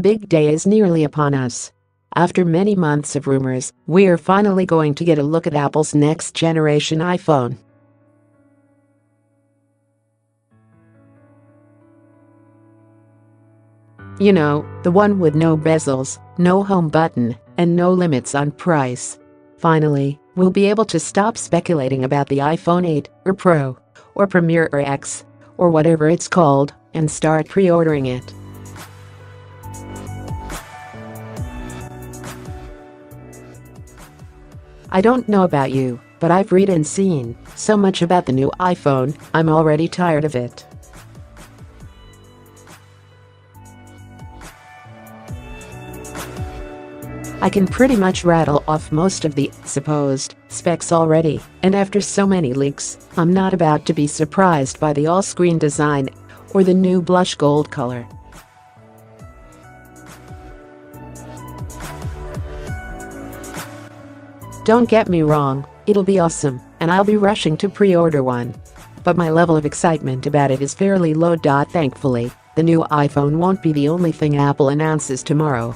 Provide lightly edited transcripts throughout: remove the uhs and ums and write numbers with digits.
big day is nearly upon us. After many months of rumors, we're finally going to get a look at Apple's next generation iPhone. You know, the one with no bezels, no home button, and no limits on price. Finally, we'll be able to stop speculating about the iPhone 8 or Pro or Premier or X or whatever it's called and start pre-ordering it. I don't know about you, but I've read and seen so much about the new iPhone, I'm already tired of it. I can pretty much rattle off most of the supposed specs already, and after so many leaks, I'm not about to be surprised by the all-screen design or the new blush gold color. Don't get me wrong, it'll be awesome, and I'll be rushing to pre-order one. But my level of excitement about it is fairly low. Thankfully, the new iPhone won't be the only thing Apple announces tomorrow.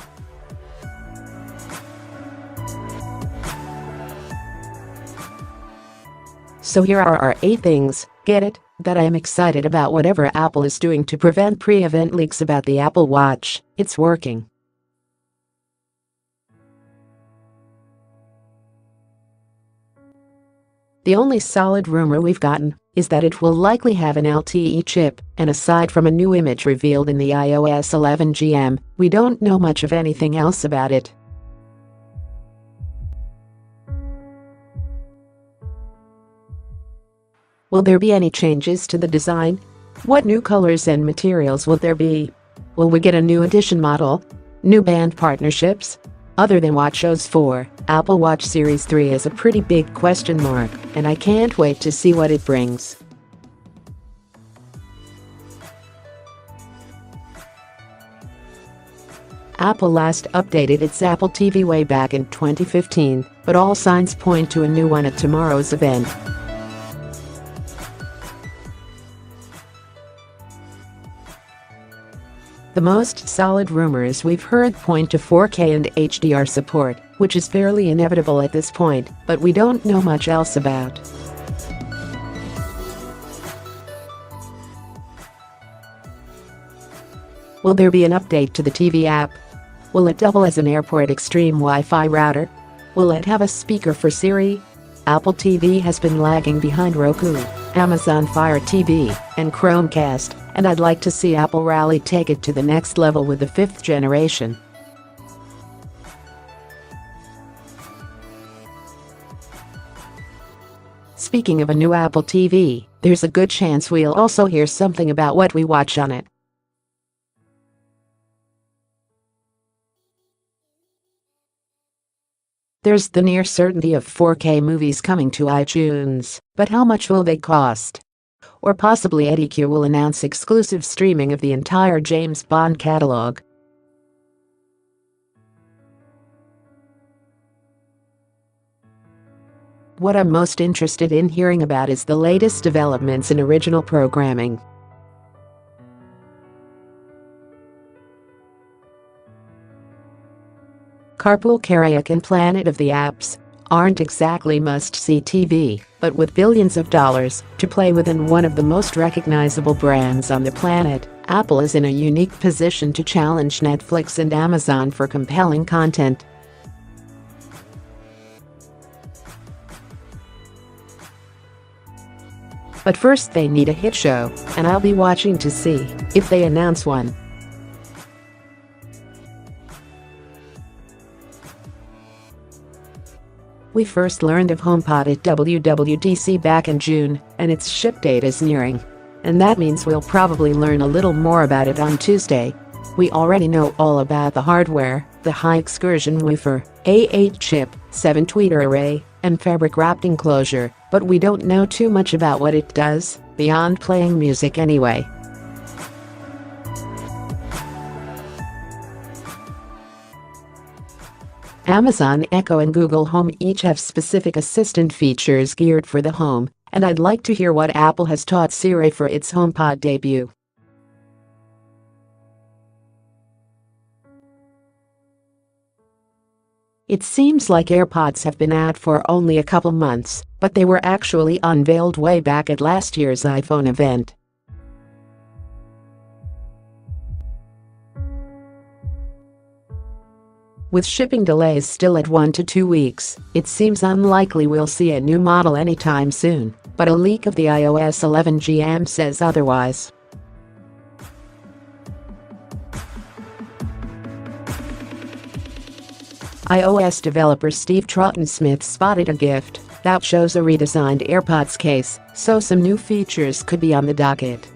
So here are our 8 things, get it, that I am excited about. Whatever Apple is doing to prevent pre-event leaks about the Apple Watch, it's working. The only solid rumor we've gotten is that it will likely have an LTE chip, and aside from a new image revealed in the iOS 11 GM, we don't know much of anything else about it. Will there be any changes to the design? What new colors and materials will there be? Will we get a new edition model? New band partnerships? Other than WatchOS 4, Apple Watch Series 3 is a pretty big question mark, and I can't wait to see what it brings. Apple last updated its Apple TV way back in 2015, but all signs point to a new one at tomorrow's event. The most solid rumors we've heard point to 4K and HDR support, which is fairly inevitable at this point, but we don't know much else about. Will there be an update to the TV app? Will it double as an Airport Extreme Wi-Fi router? Will it have a speaker for Siri? Apple TV has been lagging behind Roku, Amazon Fire TV, and Chromecast, and I'd like to see Apple Rally take it to the next level with the 5th generation. Speaking of a new Apple TV, there's a good chance we'll also hear something about what we watch on it. There's the near certainty of 4K movies coming to iTunes, but how much will they cost? Or possibly EDQ will announce exclusive streaming of the entire James Bond catalog. What I'm most interested in hearing about is the latest developments in original programming. Carpool Karaoke and Planet of the Apps aren't exactly must-see TV, but with billions of dollars to play within one of the most recognizable brands on the planet, Apple is in a unique position to challenge Netflix and Amazon for compelling content. But first they need a hit show, and I'll be watching to see if they announce one. We first learned of HomePod at WWDC back in June, and its ship date is nearing. And that means we'll probably learn a little more about it on Tuesday. We already know all about the hardware, the high excursion woofer, A8 chip, 7 tweeter array, and fabric-wrapped enclosure, but we don't know too much about what it does, beyond playing music anyway. Amazon Echo and Google Home each have specific assistant features geared for the home, and I'd like to hear what Apple has taught Siri for its HomePod debut. It seems like AirPods have been out for only a couple months, but they were actually unveiled way back at last year's iPhone event. With shipping delays still at 1 to 2 weeks, it seems unlikely we'll see a new model anytime soon, but a leak of the iOS 11 GM says otherwise. iOS developer Steve Troughton-Smith spotted a gift that shows a redesigned AirPods case, so some new features could be on the docket.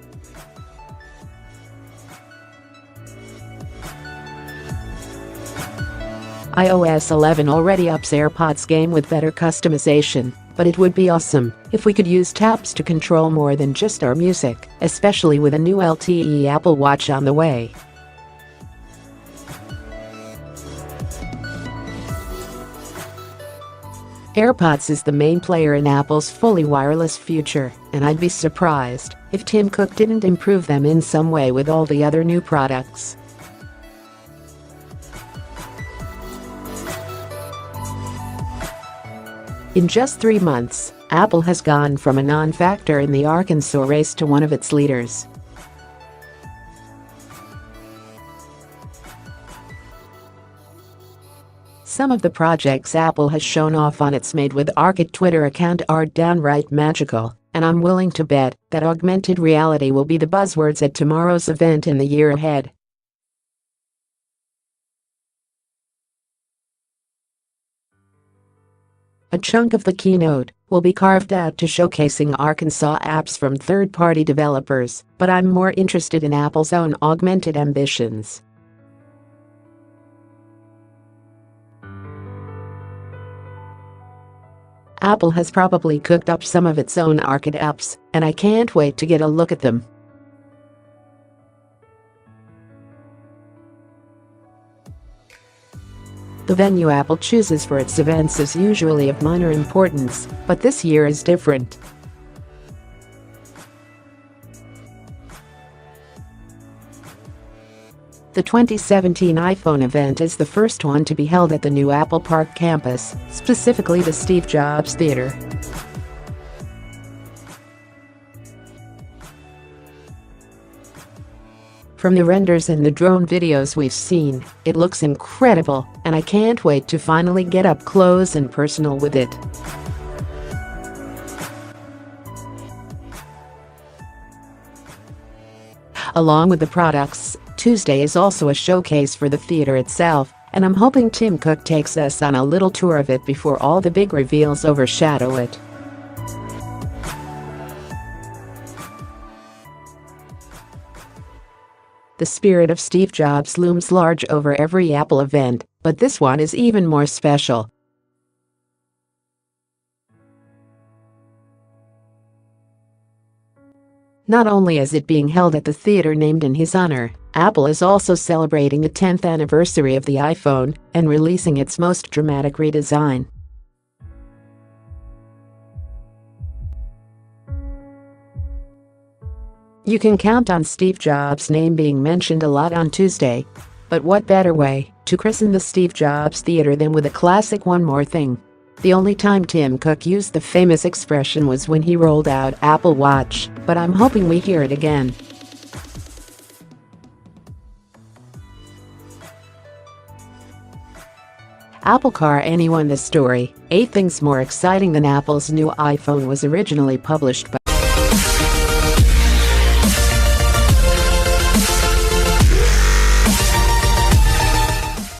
iOS 11 already ups AirPods game with better customization, but it would be awesome if we could use taps to control more than just our music, especially with a new LTE Apple Watch on the way. AirPods is the main player in Apple's fully wireless future, and I'd be surprised if Tim Cook didn't improve them in some way with all the other new products. In just 3 months, Apple has gone from a non-factor in the Arkansas race to one of its leaders. Some of the projects Apple has shown off on its Made with Arcade Twitter account are downright magical, and I'm willing to bet that augmented reality will be the buzzwords at tomorrow's event in the year ahead. A chunk of the keynote will be carved out to showcasing Arkansas apps from third-party developers, but I'm more interested in Apple's own augmented ambitions. Apple has probably cooked up some of its own arcade apps, and I can't wait to get a look at them. The venue Apple chooses for its events is usually of minor importance, but this year is different. The 2017 iPhone event is the first one to be held at the new Apple Park campus, specifically the Steve Jobs Theater. From the renders and the drone videos we've seen, it looks incredible, and I can't wait to finally get up close and personal with it. Along with the products, Tuesday is also a showcase for the theater itself, and I'm hoping Tim Cook takes us on a little tour of it before all the big reveals overshadow it. The spirit of Steve Jobs looms large over every Apple event, but this one is even more special. Not only is it being held at the theater named in his honor, Apple is also celebrating the 10th anniversary of the iPhone and releasing its most dramatic redesign. You can count on Steve Jobs' name being mentioned a lot on Tuesday. But what better way to christen the Steve Jobs Theater than with a classic "One More Thing"? The only time Tim Cook used the famous expression was when he rolled out Apple Watch, but I'm hoping we hear it again. Apple Car Anyone. The story, 8 things more exciting than Apple's new iPhone, was originally published by